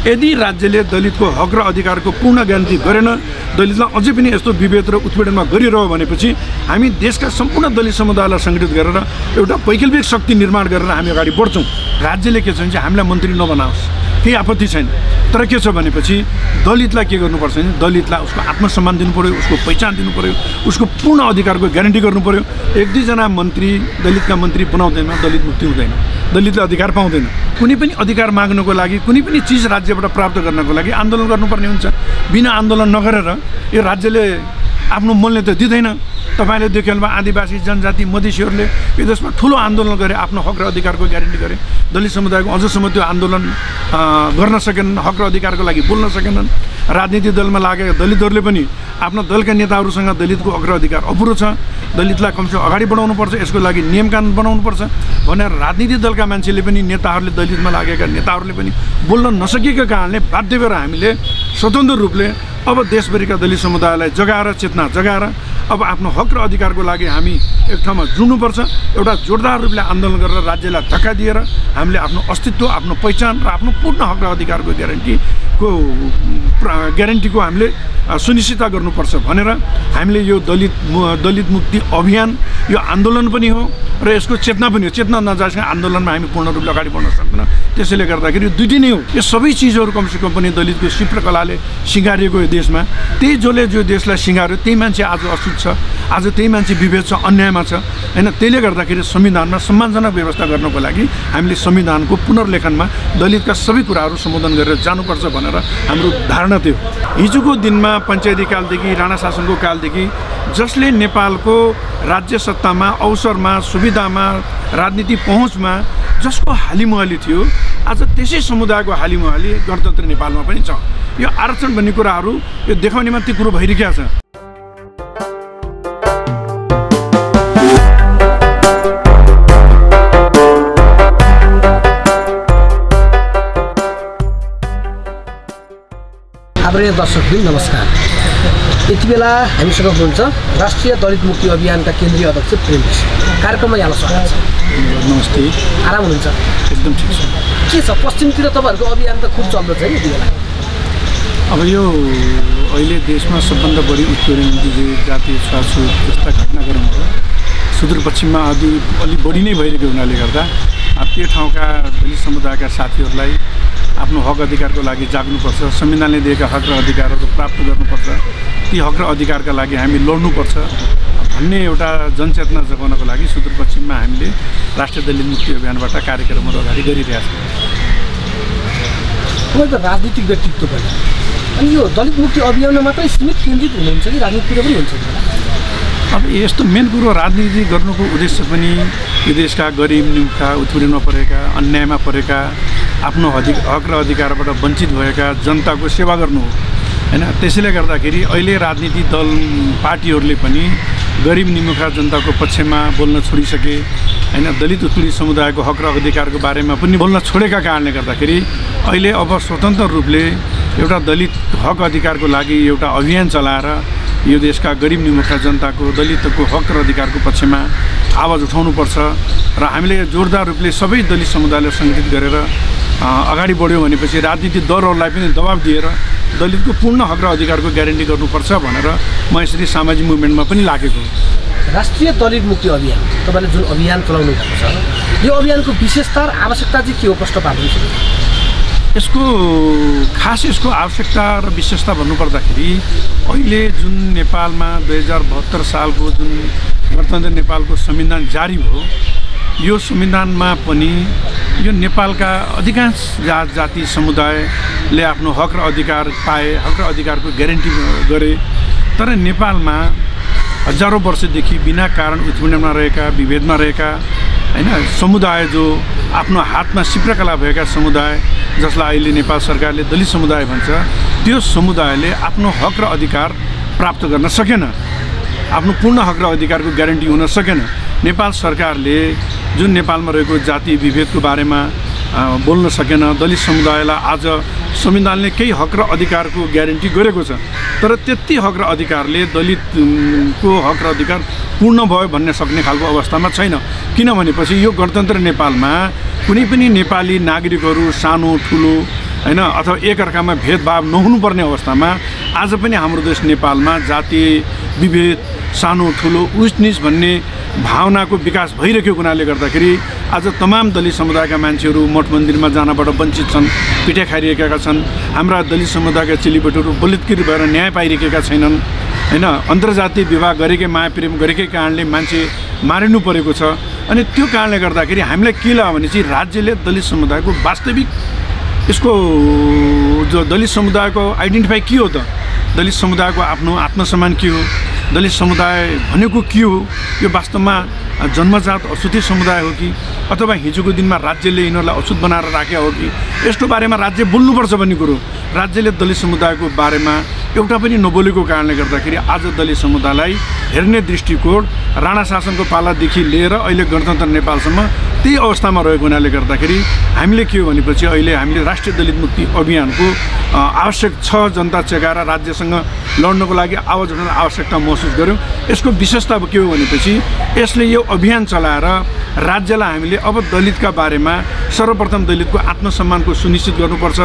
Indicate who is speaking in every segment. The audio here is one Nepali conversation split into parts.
Speaker 1: यदि राज्यले दलितको हक र अधिकारको पूर्ण ग्यारेन्टी गरेन, दलितलाई अझै पनि यस्तो विभेद र उत्पीडनमा गरिरह्यो भनेपछि हामी देशका सम्पूर्ण दलित समुदायलाई सङ्गठित गरेर एउटा वैकल्पिक शक्ति निर्माण गरेर हामी अगाडि बढ्छौँ। राज्यले के छ भने चाहिँ हामीलाई मन्त्री नबनाओस्, केही आपत्ति छैन। तर के छ भनेपछि दलितलाई के गर्नुपर्छ भने दलितलाई उसको आत्मसम्मान दिनु पर्यो, उसको पहिचान दिनु पर्यो, उसको पूर्ण अधिकारको ग्यारेन्टी गर्नु पर्यो। एक दुईजना मन्त्री दलितका मन्त्री बनाउँदैन, दलित मुक्ति हुँदैन, दलितले अधिकार पाउँदैन। कुनै पनि अधिकार माग्नको लागि, कुनै पनि चिज राज्यबाट प्राप्त गर्नको लागि आन्दोलन गर्नुपर्ने हुन्छ। बिना आन्दोलन नगरेर यो राज्यले आफ्नो मूल्य त दिँदैन। तपाईँले देख्नुभयो आदिवासी जनजाति मधेसीहरूले यो देशमा ठुलो आन्दोलन गरे, आफ्नो हक र अधिकारको ग्यारेन्टी गरे। दलित समुदायको अझसम्म त्यो आन्दोलन गर्न सकेनन्, हक र अधिकारको लागि बोल्न सकेनन्। राजनीतिक दलमा लागेका दलितहरूले पनि आफ्नो दलका नेताहरूसँग दलितको हक र अधिकार अपुरो छ, दलितलाई कमसेकम अगाडि बढाउनुपर्छ, यसको लागि नियम कानुन बनाउनुपर्छ भनेर राजनीतिक दलका मान्छेले पनि, नेताहरूले, दलितमा लागेका नेताहरूले पनि बोल्न नसकेको कारणले बाध्य भएर हामीले स्वतन्त्र रूपले अब देशभरिका दलित समुदायलाई जगाएर, चेतना जगाएर अब आफ्नो हक र अधिकारको लागि हामी एक ठाउँमा जुड्नुपर्छ। एउटा जोरदार रूपले आन्दोलन गरेर राज्यलाई धक्का दिएर हामीले आफ्नो अस्तित्व, आफ्नो पहिचान र आफ्नो पूर्ण हक र अधिकारको ग्यारेन्टीको हामीले सुनिश्चित गर्नुपर्छ भनेर हामीले यो दलित मुक्ति अभियान यो आन्दोलन पनि हो र यसको चेतना पनि हो। चेतना नजाएसम्म आन्दोलनमा हामी पूर्ण रूपले अगाडि बढ्न सक्दैनौँ। त्यसैले गर्दाखेरि दुईटै नै हो। यो सबै चिजहरू कमसेकम पनि दलितको चित्रकलाले सिँगारिएको यो देशमा, त्यही जसले जो देशलाई सिँगार्यो त्यही मान्छे आज अशुद्ध छ, आज त्यही मान्छे विभेद छ, अन्यायमा छ हैन। त्यसले गर्दाखेरि संविधानमा सम्मानजनक व्यवस्था गर्नको लागि हामीले संविधानको पुनर्लेखनमा दलितका सबै कुराहरू सम्बोधन गरेर जानुपर्छ भनेर हाम्रो धारणा थियो। हिजोको दिनमा पञ्चायती कालदेखि, राणा शासनको कालदेखि जसले नेपालको राज्य सत्तामा, अवसरमा, सुविधामा, राजनीति पहुँचमा जसको हालिमुहाली थियो, आज त्यसै समुदायको हालिमुहाली गणतन्त्र नेपालमा पनि छ। यो आरक्षण भन्ने कुराहरू यो देखाउनेमा ती कुरो भइरहेको छ।
Speaker 2: आदरणीय दर्शकवृन्द नमस्कार। यति बेला हामीसँग हुनुहुन्छ राष्ट्रिय दलित मुक्ति अभियानका केन्द्रीय अध्यक्ष प्रेम विष्ट। कार्यक्रममा यहाँलाई स्वागत छ।
Speaker 1: नमस्ते।
Speaker 2: आराम हुनुहुन्छ?
Speaker 1: एकदम ठिक छ।
Speaker 2: के छ पश्चिमतिर तपाईँहरूको अभियान त खुब चल्दैछ है यति बेला?
Speaker 1: अब यो अहिले देशमा सबभन्दा बढी उत्पीडन, जातीय छुवाछुत जस्ता घटनाक्रमहरू सुदूरपश्चिममा अलि बढी नै भइरहेको हुनाले गर्दा त्यो ठाउँका दलित समुदायका साथीहरूलाई आफ्नो हक अधिकारको लागि जाग्नुपर्छ, संविधानले दिएका हक र अधिकारहरू प्राप्त गर्नुपर्छ, ती हक र अधिकारका लागि हामी लड्नुपर्छ भन्ने एउटा जनचेतना जगाउनको लागि सुदूरपश्चिममा हामीले राष्ट्रिय दलित मुक्ति अभियानबाट कार्यक्रमहरू अगाडि गरिरहेका छौँ।
Speaker 2: तपाईँ त राजनीतिक व्यक्तित्व पनि, अनि यो दलित मुक्ति अभियानमा मात्रै सीमित केन्द्रित हुनुहुन्छ कि राजनीतितिर पनि हुन्छ?
Speaker 1: अब यस्तो मेन कुरो राजनीति गर्नुको उद्देश्य पनि यो देशका गरिब, निम्का, उत्पीडनमा परेका, अन्यायमा परेका, आफ्नो हक र अधिकारबाट वञ्चित भएका जनताको सेवा गर्नु हो हैन। त्यसैले गर्दाखेरि अहिले राजनीतिक दल पार्टीहरूले पनि गरिब निमुखा जनताको पक्षमा बोल्न छोडिसके हैन। दलित उत्पीडित समुदायको हक र अधिकारको बारेमा पनि बोल्न छोडेका कारणले गर्दाखेरि अहिले अब स्वतन्त्र रूपले एउटा दलित हक अधिकारको लागि एउटा अभियान चलाएर यो देशका गरिब निमुखा जनताको, दलितको हक र अधिकारको पक्षमा आवाज उठाउनुपर्छ र हामीले जोरदार रूपले सबै दलित समुदायलाई सङ्गठित गरेर अगाडि बढ्यो भनेपछि राजनीतिक दलहरूलाई पनि दबाब दिएर दलितको पूर्ण हक र अधिकारको ग्यारेन्टी गर्नुपर्छ भनेर म यसरी सामाजिक मुभमेन्टमा पनि लागेको हो।
Speaker 2: राष्ट्रिय दलित मुक्ति अभियान तपाईँले जुन अभियान चलाउनु भएको छ, यो अभियानको विशेषता र आवश्यकता चाहिँ के हो? प्रश्न पार्नुहुन्छ?
Speaker 1: यसको आवश्यकता र विशेषता भन्नुपर्दाखेरि अहिले जुन नेपालमा 2072 सालको जुन गणतन्त्र नेपालको संविधान जारी भयो, यो संविधानमा पनि यो नेपालका अधिकांश जाति समुदायले आफ्नो हक र अधिकार पाए, हक र अधिकारको ग्यारेन्टी गरे। तर नेपालमा हजारौँ वर्षदेखि बिना कारण उत्पीडनमा रहेका, विभेदमा रहेका हैन समुदाय, जो आफ्नो हातमा चित्रकला भएका समुदाय जसलाई अहिले नेपाल सरकारले दलित समुदाय भन्छ, त्यो समुदायले आफ्नो हक र अधिकार प्राप्त गर्न सकेन, आफ्नो पूर्ण हक र अधिकारको ग्यारेन्टी हुन सकेन। नेपाल सरकारले जुन नेपालमा रहेको जाति विभेदको बारेमा बोल्न सकेन, दलित समुदायलाई आज संविधानले केही हक र अधिकारको ग्यारेन्टी गरेको छ, तर त्यति हक र अधिकारले दलितको हक र अधिकार पूर्ण भयो भन्ने सक्ने खालको अवस्थामा छैन। किनभनेपछि यो गणतन्त्र नेपालमा कुनै पनि नेपाली नागरिकहरू सानो ठुलो हैन अथवा एकअर्कामा भेदभाव नहुनुपर्ने अवस्थामा आज पनि हाम्रो देश नेपालमा जातीय विभेद सानो ठुलो उच निच भन्ने भावनाको विकास भइरहेको हुनाले गर्दाखेरि आज तमाम दलित समुदायका मान्छेहरू मठ मन्दिरमा जानबाट वञ्चित छन्, पिटाइ खाइरहेका छन्। हाम्रा दलित समुदायका चेलीबेटीहरू बलात्कृत भएर न्याय पाइरहेका छैनन् हैन। अन्तर्जातीय विवाह गरेकै माया प्रेम गरेकै कारणले मान्छे मारिनु परेको छ। अनि त्यो कारणले गर्दाखेरि हामीलाई के लाग्यो भने चाहिँ राज्यले दलित समुदायको वास्तविक यसको जो दलित समुदायको आइडेन्टिफाई के हो त, दलित समुदायको आफ्नो आत्मसम्मान के हो, दलित समुदाय भनेको के हो, यो वास्तवमा जन्मजात अछुते समुदाय हो कि अथवा हिजोको दिनमा राज्यले यिनीहरूलाई अछुत बनाएर राखेको हो कि, यस्तो बारेमा राज्य बोल्नुपर्छ भन्ने कुरो राज्यले दलित समुदायको बारेमा एउटा पनि नबोलेको कारणले गर्दाखेरि आज दलित समुदायलाई हेर्ने दृष्टिकोण राणा शासनको पालादेखि लिएर अहिले गणतन्त्र नेपालसम्म त्यही अवस्थामा रहेको हुनाले गर्दाखेरि हामीले के हो भनेपछि अहिले हामीले राष्ट्रिय दलित मुक्ति अभियानको आवश्यक छ जनता चेगाएर राज्यसँग लड्नको लागि आवाज उठाउन आवश्यकता महसुस गऱ्यौँ। यसको विशेषता के हो भनेपछि यसले यो अभियान चलाएर राज्यलाई हामीले अब दलितका बारेमा सर्वप्रथम दलितको आत्मसम्मानको सुनिश्चित गर्नुपर्छ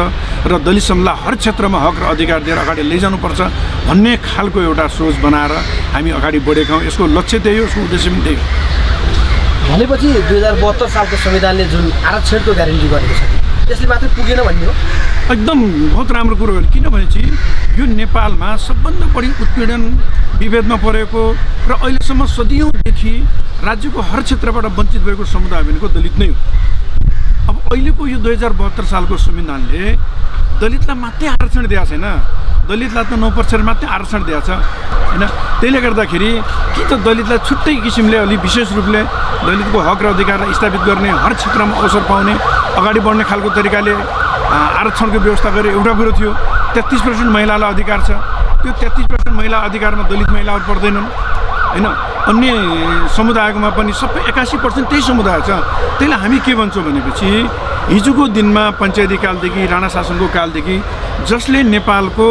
Speaker 1: र दलित समूहलाई हर क्षेत्रमा हक र अधिकार दिएर अगाडि लैजानुपर्छ भन्ने खालको एउटा सोच बनाएर हामी अगाडि बढेका हौँ। यसको लक्ष्य त्यही हो, यसको उद्देश्य पनि त्यही हो।
Speaker 2: भनेपछि 2072 सालको संविधानले जुन आरक्षणको ग्यारेन्टी गरेको छ त्यसले मात्रै पुगेन भन्ने हो?
Speaker 1: एकदम बहुत राम्रो कुरो हो। किनभने चाहिँ यो नेपालमा सबभन्दा बढी उत्पीडन विभेदमा परेको र अहिलेसम्म सदियौँदेखि राज्यको हर क्षेत्रबाट वञ्चित भएको समुदाय भनेको दलित नै हो। अब अहिलेको यो 2072 सालको संविधानले दलितलाई मात्रै आरक्षण दिएको छैन, दलितलाई त 9% मात्रै आरक्षण दिएको छ हैन। त्यसले गर्दाखेरि कि त दलितलाई छुट्टै किसिमले अलि विशेष रूपले दलितको हक र अधिकारलाई स्थापित गर्ने, हर क्षेत्रमा अवसर पाउने, अगाडि बढ्ने खालको तरिकाले आरक्षणको व्यवस्था गरे एउटा कुरो थियो। 33% महिलालाई अधिकार छ, त्यो 33% महिला अधिकारमा दलित महिलाहरू पर्दैनन् हैन। अन्य समुदायकोमा पनि सबै 81% त्यही समुदाय छ। त्यसले हामी के भन्छौँ भनेपछि हिजोको दिनमा पञ्चायती कालदेखि राणा शासनको कालदेखि जसले नेपालको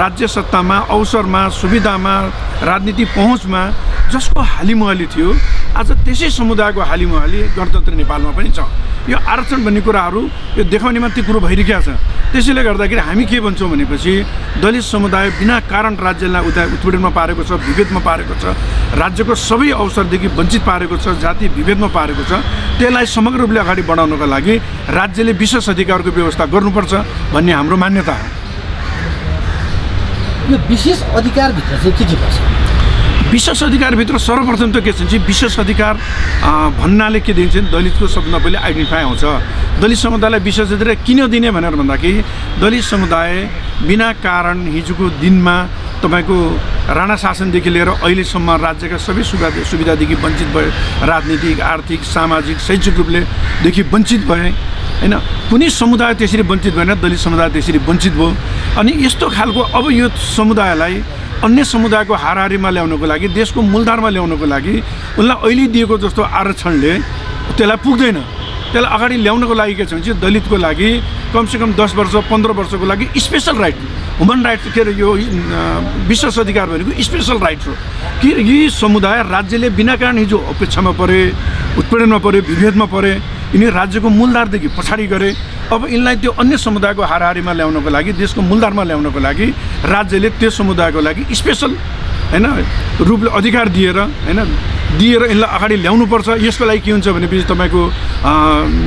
Speaker 1: राज्य सत्तामा अवसरमा सुविधामा राजनीति पहुँचमा जसको हालिमुहाली थियो आज त्यसै समुदायको हालिमुहाली गणतन्त्र नेपालमा पनि छ। यो आरक्षण भन्ने कुराहरू यो देखाउने मात्रै कुरो भइरहेको छ। त्यसैले गर्दाखेरि हामी के भन्छौँ भनेपछि दलित समुदाय बिना कारण राज्यलाई उत्पीडनमा पारेको छ, विभेदमा पारेको छ, राज्यको सबै अवसरदेखि वञ्चित पारेको छ, जाति विभेदमा पारेको छ। त्यसलाई समग्र रूपले अगाडि बढाउनको लागि राज्यले विशेष अधिकारको व्यवस्था गर्नुपर्छ भन्ने हाम्रो मान्यता हो।
Speaker 2: यो विशेष अधिकारभित्र चाहिँ के पर्छ?
Speaker 1: विशेष अधिकारभित्र सर्वप्रथम त के छ भने विशेष अधिकार भन्नाले के दिन्छ भने दलितको सबभन्दा पहिले आइडेन्टिफाई आउँछ। दलित समुदायलाई विशेष अधिकार किन दिने भनेर भन्दाखेरि दलित समुदाय बिना कारण हिजोको दिनमा तपाईँको राणा शासनदेखि लिएर अहिलेसम्म राज्यका सबै सुविधादेखि वञ्चित भए, राजनीतिक आर्थिक सामाजिक शैक्षिक रूपलेदेखि वञ्चित भए हैन। कुनै समुदाय त्यसरी वञ्चित भएन, दलित समुदाय त्यसरी वञ्चित भयो। अनि यस्तो खालको अब यो समुदायलाई अन्य समुदायको हाराहारीमा ल्याउनको लागि, देशको मूलधारमा ल्याउनको लागि उनलाई अहिले दिएको जस्तो आरक्षणले त्यसलाई पुग्दैन। त्यसलाई अगाडि ल्याउनको लागि के छ भने चाहिँ दलितको लागि कमसेकम 10 वर्ष 15 वर्षको लागि स्पेसल राइट, ह्युमन राइट, के अरे यो विशेष अधिकार भनेको स्पेसल राइट हो कि यी समुदाय राज्यले बिना कारण हिजो अपेक्षामा परे, उत्पीडनमा परे, विभेदमा परे, यिनी राज्यको मूलधारदेखि पछाडि गरे। अब यिनलाई त्यो अन्य समुदायको हाराहारीमा ल्याउनको लागि, देशको मूलधारमा ल्याउनको लागि राज्यले त्यो समुदायको लागि स्पेसल हैन रूपले अधिकार दिएर यिनलाई अगाडि ल्याउनुपर्छ। यसको लागि के हुन्छ भनेपछि तपाईँको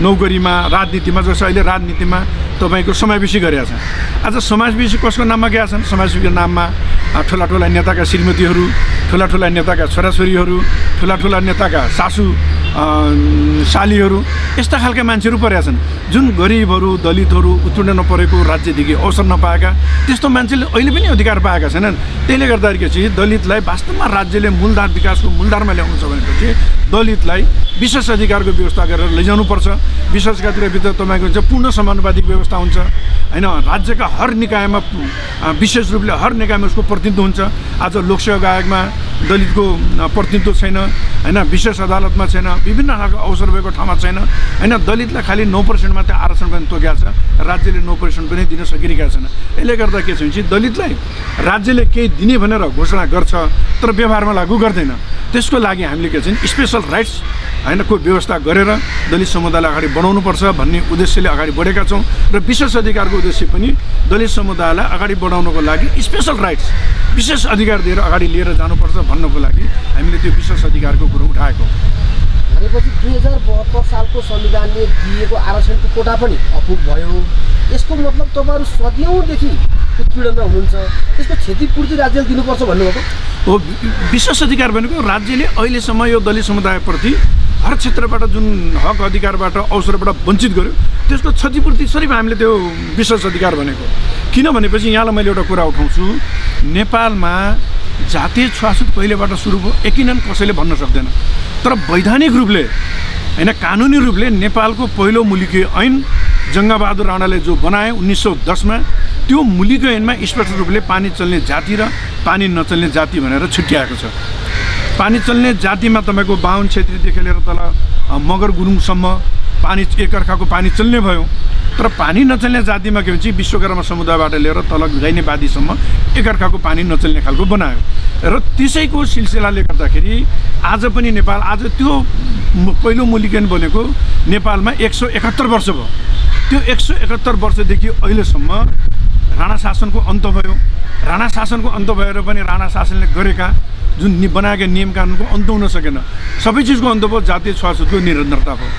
Speaker 1: नौकरीमा, राजनीतिमा, जस्तो अहिले राजनीतिमा तपाईँको समावेशी गरेका छन्। आज समावेशी कसको नाममा गएका छन्? समावेशीको नाममा ठुला ठुला नेताका श्रीमतीहरू, ठुला ठुला नेताका छोराछोरीहरू, ठुला ठुला नेताका सासू सालीहरू, यस्ता खालका मान्छेहरू परेका छन् जुन गरिबहरू, दलितहरू, उत्पीडन परेको, राज्यदेखि अवसर नपाएका त्यस्तो मान्छेले अहिले पनि अधिकार पाएका छैनन्। त्यसले गर्दाखेरि चाहिँ दलितलाई वास्तवमा राज्यले मूलधार विकासको मूलधारमा ल्याउनु छ भनेपछि दलितलाई विशेष अधिकारको व्यवस्था गरेर लैजानुपर्छ। विशेष अधिकारभित्र तपाईँको हुन्छ पूर्ण समानुपातिक व्यवस्था हुन्छ हैन। राज्यका हर निकायमा विशेष रूपले हर निकायमा उसको प्रतिनिधित्व हुन्छ। आज लोकसेवा आयोगमा दलितको प्रतिनिधित्व छैन हैन, विशेष अदालतमा छैन, विभिन्न खालको अवसर भएको ठाउँमा छैन हैन। दलितलाई खालि 9% मात्रै आरक्षण पनि तोकेको छ, राज्यले 9% पनि दिन सकिरहेको छैन। यसले गर्दा के छ भने दलितलाई राज्यले केही दिने भनेर घोषणा गर्छ तर व्यवहारमा लागू गर्दैन। त्यसको लागि हामीले के छ स्पेशल राइट्स हैन को व्यवस्था गरेर दलित समुदायलाई अगाडि बढाउनुपर्छ भन्ने उद्देश्यले अगाडि बढेका छौँ र विशेष अधिकारको उद्देश्य पनि दलित समुदायलाई अगाडि बढाउनको लागि स्पेशल राइट्स विशेष अधिकार दिएर अगाडि लिएर जानुपर्छ भन्नको लागि हामीले त्यो विशेष अधिकारको कुरो उठाएको।
Speaker 2: भनेपछि 2072 सालको संविधानले दिएको आरक्षणको कोटा पनि अपुग भयो। यसको मतलब तपाईहरु सदियौंदेखि उत्पीडनमा हुनुहुन्छ, यसको क्षतिपूर्ति राज्यले दिनुपर्छ भन्नुभएको
Speaker 1: हो। विशेष अधिकार भनेको राज्यले अहिलेसम्म यो दलित समुदायप्रति हर क्षेत्रबाट जुन हक अधिकारबाट अवसरबाट वञ्चित गर्यो त्यसको क्षतिपूर्ति स्वरूप हामीले त्यो विशेष अधिकार भनेको। किन भनेपछि यहाँलाई मैले एउटा कुरा उठाउँछु, नेपालमा जातीय छुवाछुत कहिलेबाट सुरु भयो यकिनन कसैले भन्न सक्दैन, तर वैधानिक रूपले हैन कानुनी रूपले नेपालको पहिलो मुलुकी ऐन जङ्गबहादुर राणाले जो बनाए 1910 मा त्यो मुलुकी ऐनमा स्पष्ट रूपले पानी चल्ने जाति र पानी नचल्ने जाति भनेर छुट्याएको छ। पानी चल्ने जातिमा तपाईको बाहुन क्षेत्रीदेखि लिएर तल मगर गुरुङसम्म पानी एकअर्काको पानी चल्ने भयो, तर पानी नचल्ने जातिमा के भन्छ विश्वकर्मा समुदायबाट लिएर तल गैनेवादीसम्म एकअर्काको पानी नचल्ने खालको बनायो र त्यसैको सिलसिलाले गर्दाखेरि आज पनि नेपाल आज त्यो पहिलो मुलुकी ऐन बनेको नेपालमा 171 वर्ष भयो। त्यो 171 वर्षदेखि अहिलेसम्म राणा शासनको अन्त भयो। राणा शासनको अन्त भएर पनि राणा शासनले गरेका जुन बनाएका नियम कानुनको अन्त हुन सकेन। सबै चिजको अन्त भयो, जातीय छुवाछुतको निरन्तरता भयो,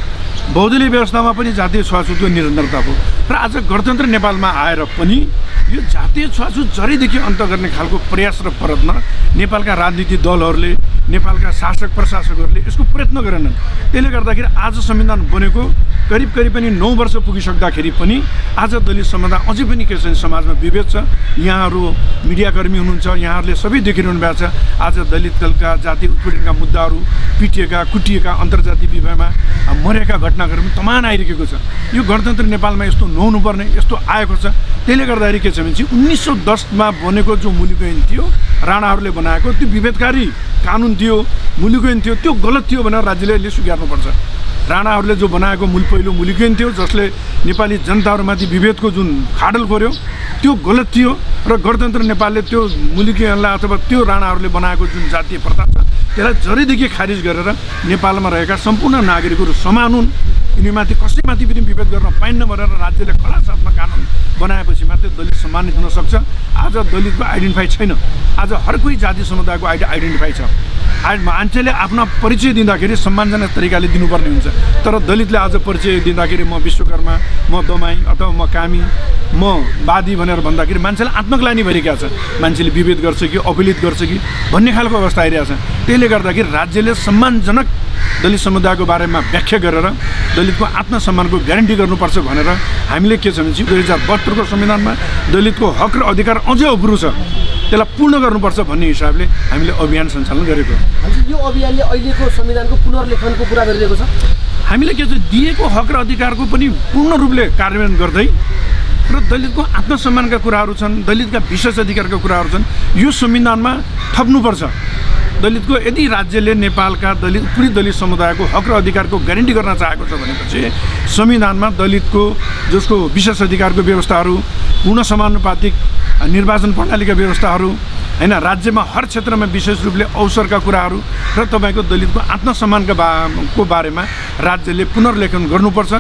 Speaker 1: बहुदलीय व्यवस्थामा पनि जातीय छुवाछुतको निरन्तरता भयो। र आज गणतन्त्र नेपालमा आएर पनि यो जातीय छुवाछुत जरेदेखि अन्त गर्ने खालको प्रयास र प्रयत्न नेपालका राजनीतिक दलहरूले नेपालका शासक प्रशासकहरूले यसको प्रयत्न गरेनन्। त्यसले गर्दाखेरि आज संविधान बनेको करिब पनि 9 वर्ष पुगिसक्दाखेरि पनि आज दलित समुदाय अझै पनि के छ समाजमा विभेद छ। यहाँहरू मिडियाकर्मी हुनुहुन्छ, यहाँहरूले सबै देखिरहनु भएको छ आज दलित दलका जाति उत्पीडनका मुद्दाहरू पिटिएका कुटिएका अन्तर्जातीय विवाहमा मरेका घटनाहरू पनि तमान आइरहेको छ। यो गणतन्त्र नेपालमा यस्तो नहुनुपर्ने यस्तो आएको छ। त्यसले गर्दाखेरि के छ भने 1910 मा बनेको जो मुलुकी ऐन थियो राणाहरूले बनाएको त्यो विभेदकारी कानुन थियो, मुलुकी ऐन थियो, त्यो गलत थियो भनेर राज्यले स्वीकार्नुपर्छ। राणाहरूले जो बनाएको पहिलो मुलुकी ऐन थियो जसले नेपाली जनताहरूमाथि विभेदको जुन खाडल गर्यो त्यो गलत थियो र गणतन्त्र नेपालले त्यो मुलुकी ऐनलाई अथवा त्यो राणाहरूले बनाएको जुन जातीय प्रथा छ त्यसलाई जरेदेखि खारिज गरेर नेपालमा रहेका सम्पूर्ण नागरिकहरू समान हुन्, यिनीमाथि कसैमाथि पनि विभेद गर्न पाइन्न भनेर राज्यले कडा साथमा कानुन बनाएपछि मात्रै दलित सम्मानित हुन सक्छ। आज दलितको आइडेन्टिफाई छैन, आज हर कोही जाति समुदायको आइडेन्टिफाई छ। मान्छेले आफ्नो परिचय दिँदाखेरि सम्मानजनक तरिकाले दिनुपर्ने हुन्छ, तर दलितले आज परिचय दिँदाखेरि म विश्वकर्मा, म दमाई अथवा म कामी, म वादी भनेर भन्दाखेरि मान्छेले आत्मग्लानी भइरहेको छ, मान्छेले विभेद गर्छ कि अपीलित गर्छ कि भन्ने खालको अवस्था आइरहेको छ। त्यसले गर्दाखेरि राज्यले सम्मानजनक दलित समुदायको बारेमा व्याख्या गरेर दलितको आत्मसम्मानको ग्यारेन्टी गर्नुपर्छ भनेर हामीले के छ भने 2072 को संविधानमा दलितको हक र अधिकार अझै अपुरो छ, त्यसलाई पूर्ण गर्नुपर्छ भन्ने हिसाबले हामीले अभियान सञ्चालन गरेको।
Speaker 2: यो अभियानले अहिलेको संविधानको पुनर्लेखनको कुरा गरिरहेको छ।
Speaker 1: हामीले के छ दिएको हक र अधिकारको पनि पूर्ण रूपले कार्यान्वयन गर्दै र दलितको आत्मसम्मानका कुराहरू छन्, दलितका विशेष अधिकारका कुराहरू छन्, यो संविधानमा थप्नुपर्छ। दलितको यदि राज्यले नेपालका पूरी दलित समुदायको हक र अधिकारको ग्यारेन्टी गर्न चाहेको छ भनेपछि संविधानमा दलितको जसको विशेष अधिकारको व्यवस्थाहरू, पूर्ण समानुपातिक निर्वाचन प्रणालीका व्यवस्थाहरू हैन, राज्यमा हर क्षेत्रमा विशेष रूपले अवसरका कुराहरू र तपाईको दलितको आत्मसम्मानका को बारेमा राज्यले पुनर्लेखन गर्नुपर्छ।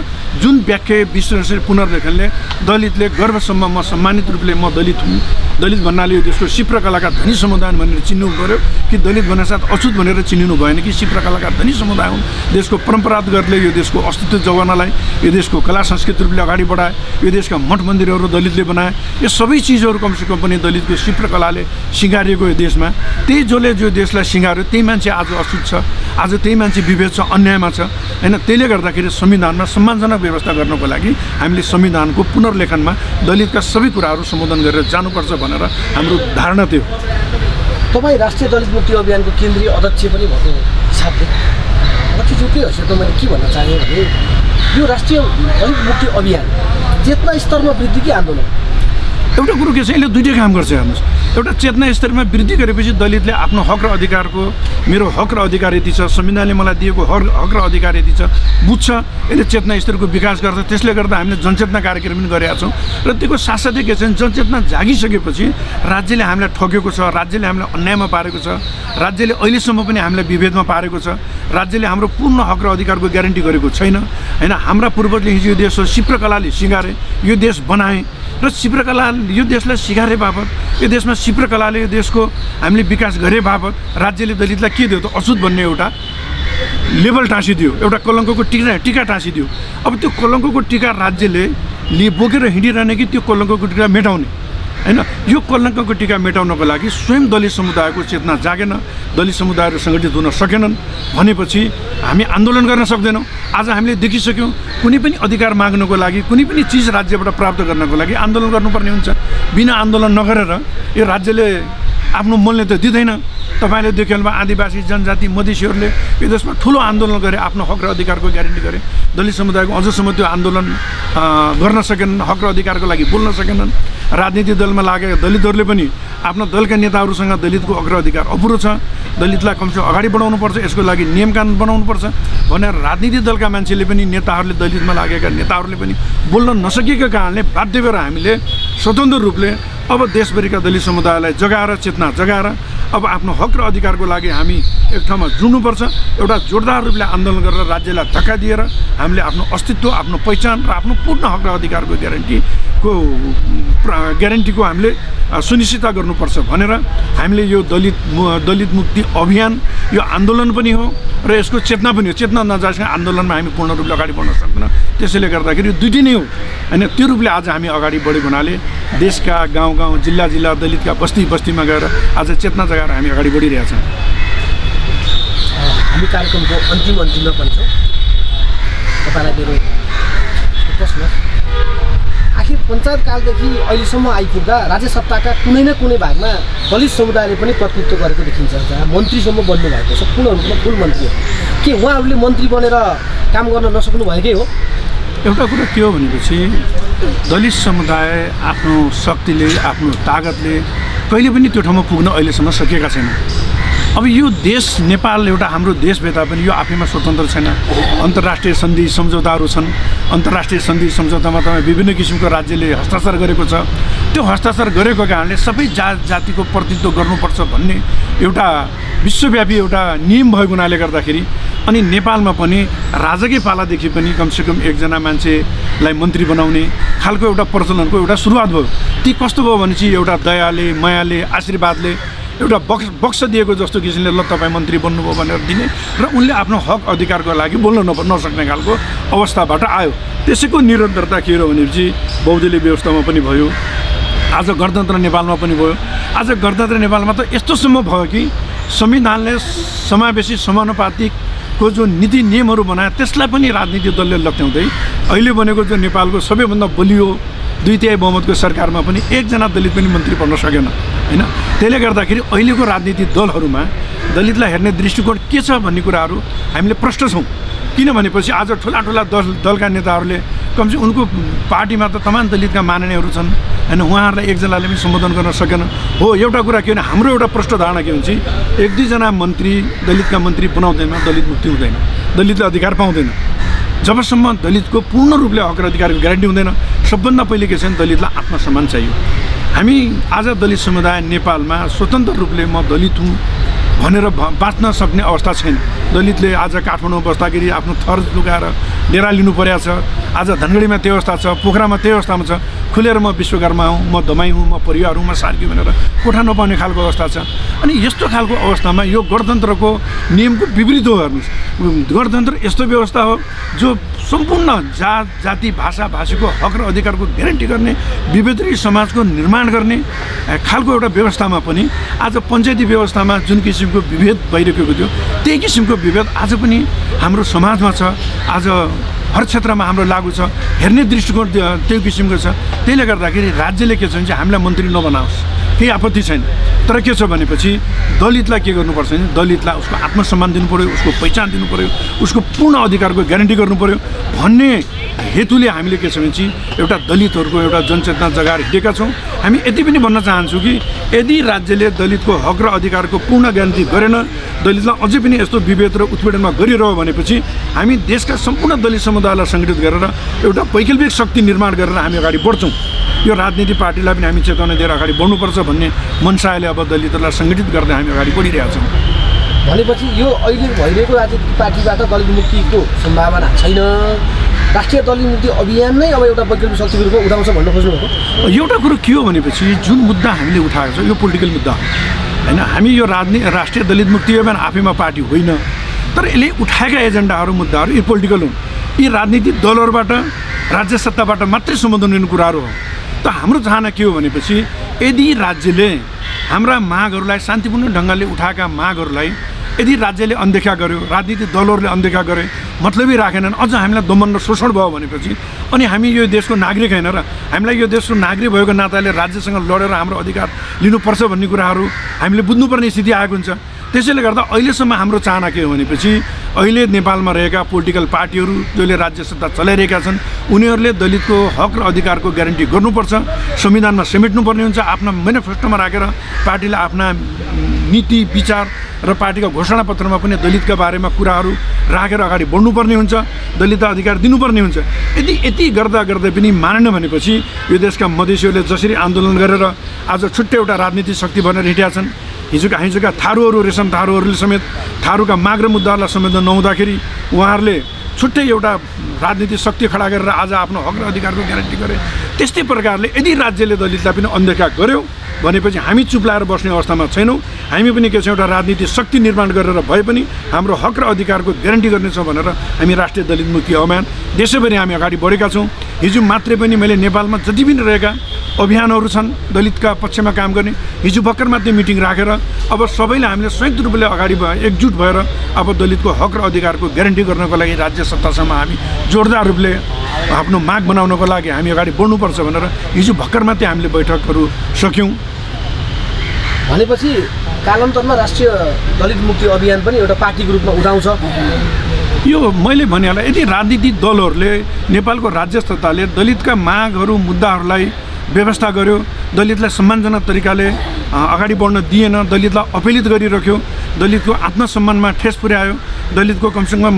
Speaker 1: जुन व्याख्या विश्लेषण पुनर्लेखनले दलितले गर्वसम्म म सम्मानित रूपले म दलित हुँ, दलित भन्नाले यो देशको सिप्रकलाका धनी समुदाय भनेर चिन्नु पर्यो कि दलित भन्ने साथ अछुत भनेर चिनिनु भएन कि सिप्रकलाका धनी समुदाय हुन्। देशको परम्परागत गरले यो देशको अस्तित्व जोगाउनलाई यो देशको कला संस्कृति रूपले अगाडि बढाए, यो देशका मठ मन्दिरहरू दलितले बनाए, यो सबै चिजहरू कमसेकम पनि दलितको सिप्रकलाले सिँगारिएको यो देशमा। त्यही जसले जो देशलाई सिँगार्यो त्यही मान्छे आज अछुत छ, आज त्यही मान्छे विभेद छ, अन्यायमा छ हैन। त्यसले गर्दाखेरि संविधानमा सम्मानजनक व्यवस्था गर्नको लागि हामीले संविधानको पुनर्लेखनमा दलितका सबै कुराहरू सम्बोधन गरेर जानुपर्छ भनेर हाम्रो धारणा थियो।
Speaker 2: तपाईँ राष्ट्रिय दलित मुक्ति अभियानको केन्द्रीय अध्यक्ष पनि भएको हिसाबले अध्यक्षज्यूकै हैसियतमा मैले के भन्न चाहेँ भने यो राष्ट्रिय दलित मुक्ति अभियान चेतना स्तरमा वृद्धि कि आन्दोलन?
Speaker 1: एउटा कुरो के छ, यसले दुईटै काम गर्छ। हेर्नुहोस्, एउटा चेतना स्तरमा वृद्धि गरेपछि दलितले आफ्नो हक र अधिकारको, मेरो हक र अधिकार यति छ, संविधानले मलाई दिएको हक र अधिकार यति छ बुझ्छ, यसले चेतना स्तरको विकास गर्छ। त्यसले गर्दा हामीले जनचेतना कार्यक्रम पनि गरेका छौँ र त्यसको साथसाथै के छ, जनचेतना जागिसकेपछि राज्यले हामीलाई ठगेको छ, राज्यले हामीलाई अन्यायमा पारेको छ, राज्यले अहिलेसम्म पनि हामीलाई विभेदमा पारेको छ, राज्यले हाम्रो पूर्ण हक र अधिकारको ग्यारेन्टी गरेको छैन हैन। हाम्रा पूर्वजले हिजो यो देश शिल्पकलाले सिगारे, यो देश बनाए र शिल्पकला यो देशलाई सिगारे बापत, यो देशमा शिल्पकलाले यो देशको हामीले विकास गरे बापत राज्यले दलितलाई के दियो त, अछुत भन्ने एउटा लेबल टाँसिदियो, एउटा कलङ्कको टीका टाँसिदियो। अब त्यो कलङ्कको टीका राज्यले बोकेर हिँडिरहने कि त्यो कलङ्कको टीका मेटाउने हैन। यो कलङ्कको टीका मेटाउनको लागि स्वयं दलित समुदायको चेतना जागेन, दलित समुदायहरू सङ्गठित हुन सकेनन् भनेपछि हामी आन्दोलन गर्न सक्दैनौँ। आज हामीले देखिसक्यौँ, कुनै पनि अधिकार माग्नको लागि, कुनै पनि चिज राज्यबाट प्राप्त गर्नको लागि आन्दोलन गर्नुपर्ने हुन्छ। बिना आन्दोलन नगरेर यो राज्यले आफ्नो मूल्य त दिँदैन। तपाईँले देख्नुभयो आदिवासी जनजाति मधेसीहरूले यो देशमा ठुलो आन्दोलन गरे, आफ्नो हक र अधिकारको ग्यारेन्टी गरे। दलित समुदायको अझसम्म त्यो आन्दोलन गर्न सकेनन्, हक र अधिकारको लागि बोल्न सकेनन्। राजनीतिक दलमा लागेका दलितहरूले पनि आफ्नो दलका नेताहरूसँग दलितको हक र अधिकार अपुरो छ, दलितलाई कमसेकम अगाडि बढाउनुपर्छ, यसको लागि नियम कानुन बनाउनुपर्छ भनेर राजनीतिक दलका मान्छेले पनि, नेताहरूले, दलितमा लागेका नेताहरूले पनि बोल्न नसकेको कारणले बाध्य भएर हामीले स्वतन्त्र रूपले अब देशभरिका दलित समुदायलाई जगाएर, चेतना जगाएर अब आफ्नो हक र अधिकारको लागि हामी एक ठाउँमा जुड्नुपर्छ। एउटा जोरदार रूपले आन्दोलन गरेर राज्यलाई धक्का दिएर हामीले आफ्नो अस्तित्व, आफ्नो पहिचान र आफ्नो पूर्ण हक र अधिकारको ग्यारेन्टीको हामीले सुनिश्चितता गर्नुपर्छ भनेर हामीले यो दलित मुक्ति अभियान यो आन्दोलन पनि हो र यसको चेतना पनि हो। चेतना नजाएसम्म आन्दोलनमा हामी पूर्ण रूपले अगाडि बढ्न सक्दैनौँ। त्यसैले गर्दाखेरि दुईटै नै हो होइन। त्यो रूपले आज हामी अगाडि बढेको हुनाले देशका गाउँ गाउँ, जिल्ला जिल्ला, दलितका बस्ती बस्तीमा गएर आज चेतना जगाएर हामी अगाडि बढिरहेछौँ।
Speaker 2: हामी कार्यक्रमको अन्तिममा पनि छौँ। तपाईँलाई मेरो प्रश्न, आखिर पञ्चायतकालदेखि अहिलेसम्म आइपुग्दा राज्य सत्ताका कुनै न कुनै भागमा दलित समुदायले पनि प्रतिनिधित्व गरेको देखिन्छ। जहाँ मन्त्रीसम्म बन्नु भएको छ, पूर्ण रूपमा फुल मन्त्री हो। के उहाँहरूले मन्त्री बनेर काम गर्न नसक्नु भएकै हो?
Speaker 1: एउटा कुरा के हो भनेपछि दलित समुदाय आफ्नो शक्तिले, आफ्नो तागतले कहिले पनि त्यो ठाउँमा पुग्न अहिलेसम्म सकेका छैन। अब यो देश नेपाल एउटा हाम्रो देश भए तापनि यो आफैमा स्वतन्त्र छैन। अन्तर्राष्ट्रिय सन्धि सम्झौताहरू छन्। अन्तर्राष्ट्रिय सन्धि सम्झौतामा तपाईँ विभिन्न किसिमको राज्यले हस्ताक्षर गरेको छ। त्यो हस्ताक्षर गरेको कारणले सबै जातिको प्रतिनिधित्व गर्नुपर्छ भन्ने एउटा विश्वव्यापी एउटा नियम भएको हुनाले गर्दाखेरि अनि नेपालमा पनि राजाकै पालादेखि पनि कमसेकम एकजना मान्छेलाई मन्त्री बनाउने खालको एउटा प्रचलनको एउटा सुरुवात भयो। ती कस्तो भयो भने चाहिँ एउटा दयाले, मायाले, आशीर्वादले एउटा बक्स दिएको जस्तो किसिमले ल तपाईँ मन्त्री बन्नुभयो भनेर दिने र उनले आफ्नो हक अधिकारको लागि बोल्न नसक्ने खालको अवस्थाबाट आयो। त्यसैको निरन्तरता के हो भनेपछि बहुदलीय व्यवस्थामा पनि भयो, आज गणतन्त्र नेपालमा पनि भयो। आज गणतन्त्र नेपालमा त यस्तोसम्म भयो कि संविधानले समावेशी समानुपातिकको जो नीति नियमहरू बनाए त्यसलाई पनि राजनीतिक दलले लट्याउँदै अहिले बनेको जो नेपालको सबैभन्दा बलियो 2/3 बहुमतको सरकारमा पनि एकजना दलित पनि मन्त्री बन्न सकेन हैन। त्यसले गर्दाखेरि अहिलेको राजनीतिक दलहरूमा दलितलाई हेर्ने दृष्टिकोण के छ भन्ने कुराहरू हामीले प्रष्ट छौँ। किनभनेपछि आज ठुला दलका नेताहरूले कमसेकम उनको पार्टीमा त तमाम दलितका माननीयहरू छन् हैन, उहाँहरूलाई एकजनाले पनि सम्बोधन गर्न सकेन। हो, एउटा कुरा के भने हाम्रो एउटा प्रष्ट धारणा के हुन्छ, 1-2 जना मन्त्री दलितका मन्त्री बनाउँदैन, दलित मुक्ति हुँदैन, दलितले अधिकार पाउँदैन। जबसम्म दलितको पूर्ण रूपले हक र अधिकारको ग्यारेन्टी हुँदैन, सबभन्दा पहिले के छ भने दलितलाई आत्मसम्मान चाहियो। हामी आज दलित समुदाय नेपालमा स्वतन्त्र रूपले म दलित हुँ भनेर बाँच्न सक्ने अवस्था छैन। दलितले आज काठमाडौँ बस्दाखेरि आफ्नो थर लुगाएर डेरा लिनु परेको छ। आज धनगढीमा त्यो अवस्था छ, पोखरामा त्यो अवस्थामा छ। खुलेर म विश्वकर्मा हुँ, म दमाई हुँ, म परिवार हुँ, म सार्की भनेर कोठा नपाउने खालको अवस्था छ। अनि यस्तो खालको अवस्थामा यो गणतन्त्रको नियमको विपरीत हो। हेर्नुहोस्, गणतन्त्र यस्तो व्यवस्था हो जो सम्पूर्ण जाति भाषा भाषीको हक र अधिकारको ग्यारेन्टी गर्ने, विवेत्री समाजको निर्माण गर्ने खालको एउटा व्यवस्थामा पनि आज पञ्चायती व्यवस्थामा जुन किसिमको विभेद भइरहेको थियो त्यही किसिमको विभेद आज पनि हाम्रो समाजमा छ। आज हर क्षेत्रमा हाम्रो लागू छ, हेर्ने दृष्टिकोण त्यो किसिमको छ। त्यसले गर्दाखेरि राज्यले के छ भने हामीलाई मन्त्री नबनाओस्, केही आपत्ति छैन। तर के छ भनेपछि दलितलाई के गर्नुपर्छ भने दलितलाई उसको आत्मसम्मान दिनु पर्यो, उसको पहिचान दिनु पर्यो, उसको पूर्ण अधिकारको ग्यारेन्टी गर्नु पर्यो भन्ने हेतुले हामीले के छ भने एउटा दलितहरूको एउटा जनचेतना जगाएर हिँडेका छौँ। हामी यति पनि भन्न चाहन्छौँ कि यदि राज्यले दलितको हक र अधिकारको पूर्ण ग्यारेन्टी गरेन, दलितलाई अझै पनि यस्तो विभेद र उत्पीडनमा गरिरह्यो भनेपछि हामी देशका सम्पूर्ण दलित समुदायलाई सङ्गठित गरेर एउटा वैकल्पिक शक्ति निर्माण गरेर हामी अगाडि बढ्छौँ। यो राजनीतिक पार्टीलाई पनि हामी चेतना दिएर अगाडि बढ्नुपर्छ भन्ने मनसायले अब दलितहरूलाई सङ्गठित गर्दै हामी अगाडि बढिरहेका छौँ।
Speaker 2: भनेपछि यो अहिले भइरहेको राजनीतिक पार्टीबाट दलित मुक्तिको सम्भावना छैन, राष्ट्रिय दलित मुक्ति अभियान नै अब एउटा वैकल्पिक शक्तिको रूपमा उठाउँछ भन्न खोज्नुभएको?
Speaker 1: एउटा कुरो के हो भनेपछि जुन मुद्दा हामीले उठाएको छ यो पोलिटिकल मुद्दा हो होइन। हामी यो राष्ट्रिय दलित मुक्ति अभियान आफैमा पार्टी होइन, तर यसले उठाएका एजेन्डाहरू मुद्दाहरू यी पोलिटिकल हुन्। यी राजनीतिक दलहरूबाट राज्य सत्ताबाट मात्रै सम्बोधन गर्ने कुराहरू हो। त हाम्रो चाहना के हो भनेपछि यदि राज्यले हाम्रा मागहरूलाई शान्तिपूर्ण ढङ्गले उठाएका मागहरूलाई यदि राज्यले अनदेखा गर्यो, राजनीतिक दलहरूले अनदेखा गरे, मतलबै राखेनन्, अझ हामीलाई दमन र शोषण भयो भनेपछि अनि हामी यो देशको नागरिक होइन र हामीलाई यो देशको नागरिक भएको नाताले राज्यसँग लडेर हाम्रो अधिकार लिनुपर्छ भन्ने कुराहरू हामीले बुझ्नुपर्ने स्थिति आएको हुन्छ। त्यसैले गर्दा अहिलेसम्म हाम्रो चाहना के हो भनेपछि अहिले नेपालमा रहेका पोलिटिकल पार्टीहरू जसले राज्य सत्ता चलाइरहेका छन् उनीहरूले दलितको हक र अधिकारको ग्यारेन्टी गर्नुपर्छ, संविधानमा समेट्नुपर्ने हुन्छ, आफ्ना मेनिफेस्टोमा राखेर पार्टीले आफ्ना नीति विचार र पार्टीका घोषणापत्रमा पनि दलितका बारेमा कुराहरू राखेर अगाडि बढ्नुपर्ने हुन्छ, दलितलाई अधिकार दिनुपर्ने हुन्छ। यदि यति गर्दा गर्दै पनि मानेन भनेपछि यो देशका मधेसीहरूले जसरी आन्दोलन गरेर आज छुट्टै एउटा राजनीतिक शक्ति बनेर हिँडेका छन्, हिजोका थारूहरू रेशम थारूहरूले समेत थारूका माग र मुद्दाहरूलाई सम्बन्ध नहुँदाखेरि उहाँहरूले छुट्टै एउटा राजनीतिक शक्ति खडा गरेर आज आफ्नो हक र अधिकारको ग्यारेन्टी गरे। त्यस्तै प्रकारले यदि राज्यले दलितलाई पनि अनदेखा गर्यो भनेपछि हामी चुप लाएर बस्ने अवस्थामा छैनौँ। हामी पनि के छ एउटा राजनीतिक शक्ति निर्माण गरेर भए पनि हाम्रो हक र अधिकारको ग्यारेन्टी गर्नेछौँ भनेर हामी राष्ट्रिय दलित मुक्ति अभियान देशैभरि हामी अगाडि बढेका छौँ। हिजो मात्रै पनि मैले नेपालमा जति पनि रहेका अभियानहरू छन् दलितका पक्षमा काम गर्ने, हिजो भर्खर मात्रै मिटिङ राखेर अब सबैले हामीले संयुक्त रूपले अगाडि एकजुट भएर अब दलितको हक र अधिकारको ग्यारेन्टी गर्नको लागि राज्य सत्तासम्म हामी जोरदार रूपले आफ्नो माग बनाउनको लागि हामी अगाडि बढ्नुपर्छ भनेर हिजो भर्खर मात्रै हामीले बैठकहरू सक्यौँ।
Speaker 2: भनेपछि कालान्तरमा राष्ट्रिय दलित मुक्ति अभियान पनि एउटा पार्टीको रूपमा उठाउँछ।
Speaker 1: यो मैले भनिहालेँ, यदि राजनीतिक दलहरूले नेपालको राज्य सत्ताले दलितका मागहरू मुद्दाहरूलाई व्यवस्था गर्यो, दलितलाई सम्मानजनक तरिकाले अगाडि बढ्न दिएन, दलितलाई अपीलित गरिरह्यो, दलितको आत्मसम्मानमा ठेस पुर्यायो, दलितको कमसेकम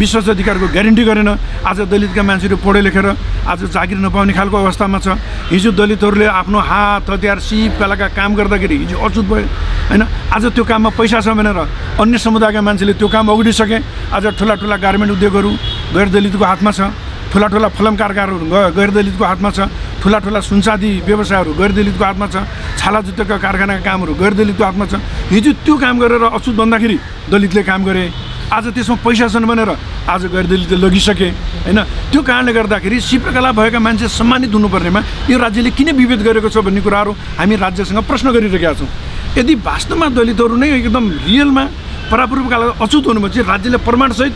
Speaker 1: विश्वास अधिकारको ग्यारेन्टी गरेन, आज दलितका मान्छेहरू पढे लेखेर आज जागिर नपाउने खालको अवस्थामा छ। हिजो दलितहरूले आफ्नो हात हतियार सिप कलाका काम गर्दाखेरि हिजो अछुत भयो होइन। आज त्यो काममा पैसा छ भनेर अन्य समुदायका मान्छेले त्यो काम अगाडिसके। आज ठुला ठुला गार्मेन्ट उद्योगहरू गैर दलितको हातमा छ, ठुला ठुला फिल्म कारखानाहरू गैर दलितको हातमा छ, ठुला ठुला सुनचाँदी व्यवसायहरू गैर दलितको हातमा छ, छाला जुत्ताका कारखानाका कामहरू गैर दलितको हातमा छ। हिजो त्यो काम गरेर अछुत भन्दाखेरि दलितले काम गरे, आज त्यसमा पैसा छन् भनेर आज गैर दलितले लगिसके होइन। त्यो कारणले गर्दाखेरि शिल्पकला भएका मान्छे सम्मानित हुनुपर्नेमा यो राज्यले किन विभेद गरेको छ भन्ने कुराहरू हामी राज्यसँग प्रश्न गरिरहेका छौँ। यदि वास्तवमा दलितहरू नै एकदम रियलमा परापूर्वकाल अछुत हुनुभएपछि राज्यले प्रमाणसहित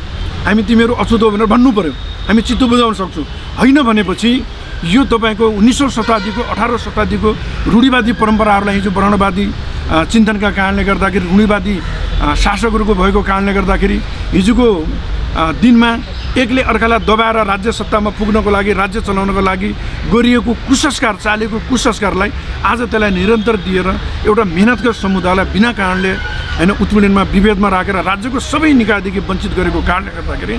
Speaker 1: हामी तिमीहरू अछुत हो भनेर भन्नु पऱ्यो, हामी चित्त बुझाउन सक्छौँ। होइन भनेपछि यो तपाईँको 19औँ शताब्दीको 18औँ शताब्दीको रूढिवादी परम्पराहरूलाई हिजो वर्णवादी चिन्तनका कारणले गर्दाखेरि रूढिवादी शासकहरूको भएको कारणले गर्दाखेरि हिजोको दिनमा एकले अर्कालाई दबाएर राज्य सत्तामा पुग्नको लागि राज्य चलाउनको लागि गरिएको कुसंस्कार चालेको कुसंस्कारलाई आज त्यसलाई निरन्तर दिएर एउटा मेहनतका समुदायलाई बिना कारणले होइन उत्पीडनमा विभेदमा राखेर राज्यको सबै निकायदेखि वञ्चित गरेको कारणले गर्दाखेरि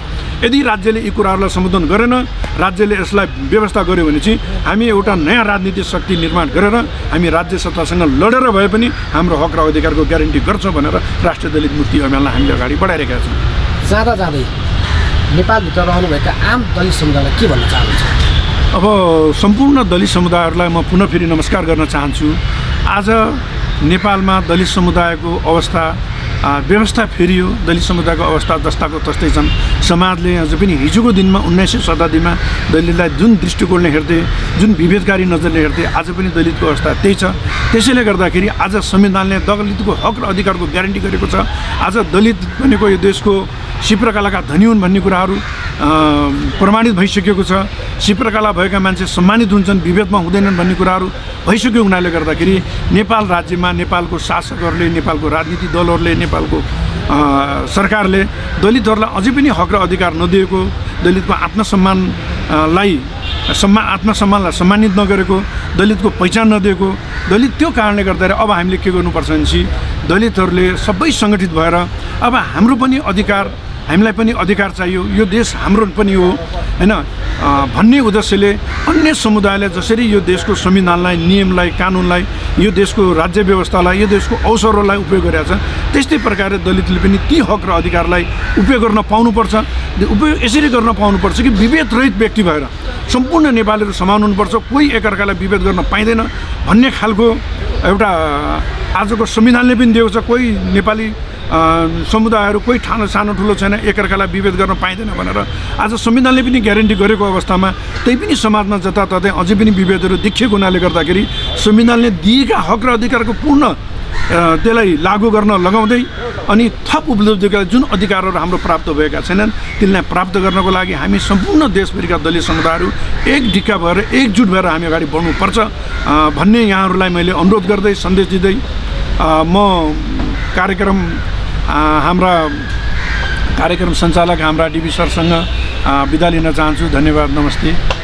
Speaker 1: यदि राज्यले यी कुराहरूलाई सम्बोधन गरेन, राज्यले यसलाई व्यवस्था गर्यो भने चाहिँ हामी एउटा नयाँ राजनीतिक शक्ति निर्माण गरेर हामी राज्य सत्तासँग लडेर भए पनि हाम्रो हक र अधिकारको ग्यारेन्टी गर्छौँ भनेर राष्ट्रिय दलित मुक्ति अभियानलाई हामीले अगाडि बढाइरहेका छौँ।
Speaker 2: जाँदा जाँदै नेपालभित्र रहनुभएका आम दलित समुदायलाई के भन्न चाहनुहुन्छ?
Speaker 1: अब सम्पूर्ण दलित समुदायहरूलाई म पुनः फेरि नमस्कार गर्न चाहन्छु। आज नेपालमा दलित समुदायको अवस्था व्यवस्था फेरियो, दलित समुदायको अवस्था जस्ताको तस्तै छन्। समाजले अझ पनि हिजोको दिनमा 19औँ शताब्दीमा दलितलाई जुन दृष्टिकोणले हेर्थे, जुन विभेदकारी नजरले हेर्थे, आज पनि दलितको अवस्था त्यही छ। त्यसैले गर्दाखेरि आज संविधानले दलितको हक र अधिकारको ग्यारेन्टी गरेको छ। आज दलित भनेको यो देशको शिल्पकलाका धनी हुन् भन्ने कुराहरू प्रमाणित भइसकेको छ। शिल्पकला भएका मान्छे सम्मानित हुन्छन्, विभेदमा हुँदैनन् भन्ने कुराहरू भइसक्यो हुनाले गर्दाखेरि नेपाल राज्यमा नेपालको शासकहरूले, नेपालको राजनीतिक दलहरूले, नेपालको सरकारले दलितहरूलाई अझै पनि हक र अधिकार नदिएको, दलितको आत्मसम्मानलाई सम्मानित नगरेको, दलितको पहिचान नदिएको, दलित त्यो कारणले गर्दाखेरि अब हामीले के गर्नुपर्छ भनेपछि दलितहरूले सबै सङ्गठित भएर अब हाम्रो पनि अधिकार, हामीलाई पनि अधिकार चाहियो, यो देश हाम्रो पनि हो हैन भन्ने उद्देश्यले अन्य समुदायले जसरी यो देशको संविधानलाई, नियमलाई, कानुनलाई, यो देशको राज्य व्यवस्थालाई, यो देशको अवसरहरूलाई उपयोग गरेका छ, त्यस्तै प्रकारले दलितले पनि ती हक र अधिकारलाई उपयोग गर्न पाउनुपर्छ। उपयोग यसरी गर्न पाउनुपर्छ कि विभेद रहित व्यक्ति भएर सम्पूर्ण नेपालीहरू समान हुनुपर्छ, कोही एकअर्कालाई विभेद गर्न पाइँदैन भन्ने खालको एउटा आजको संविधानले पनि दिएको छ। कोही नेपाली समुदायहरू कोही सानो ठुलो छैन, एकअर्कालाई विभेद गर्न पाइँदैन भनेर आज संविधानले पनि ग्यारेन्टी गरेको अवस्थामा त्यही पनि समाजमा जताततै अझै पनि विभेदहरू देखिएको हुनाले गर्दाखेरि संविधानले दिएका हक र अधिकारको पूर्ण त्यसलाई लागू गर्न लगाउँदै अनि थप उपलब्धिका जुन अधिकारहरू हाम्रो प्राप्त भएका छैनन् तिनलाई प्राप्त गर्नको लागि हामी सम्पूर्ण देशभरिका दलित समुदायहरू एक ढिक्का भएर एकजुट भएर हामी अगाडि बढ्नुपर्छ भन्ने यहाँहरूलाई मैले अनुरोध गर्दै सन्देश दिँदै म हाम्रा कार्यक्रम सञ्चालक हाम्रा डिबी सरसँग बिदा लिन चाहन्छु। धन्यवाद, नमस्ते।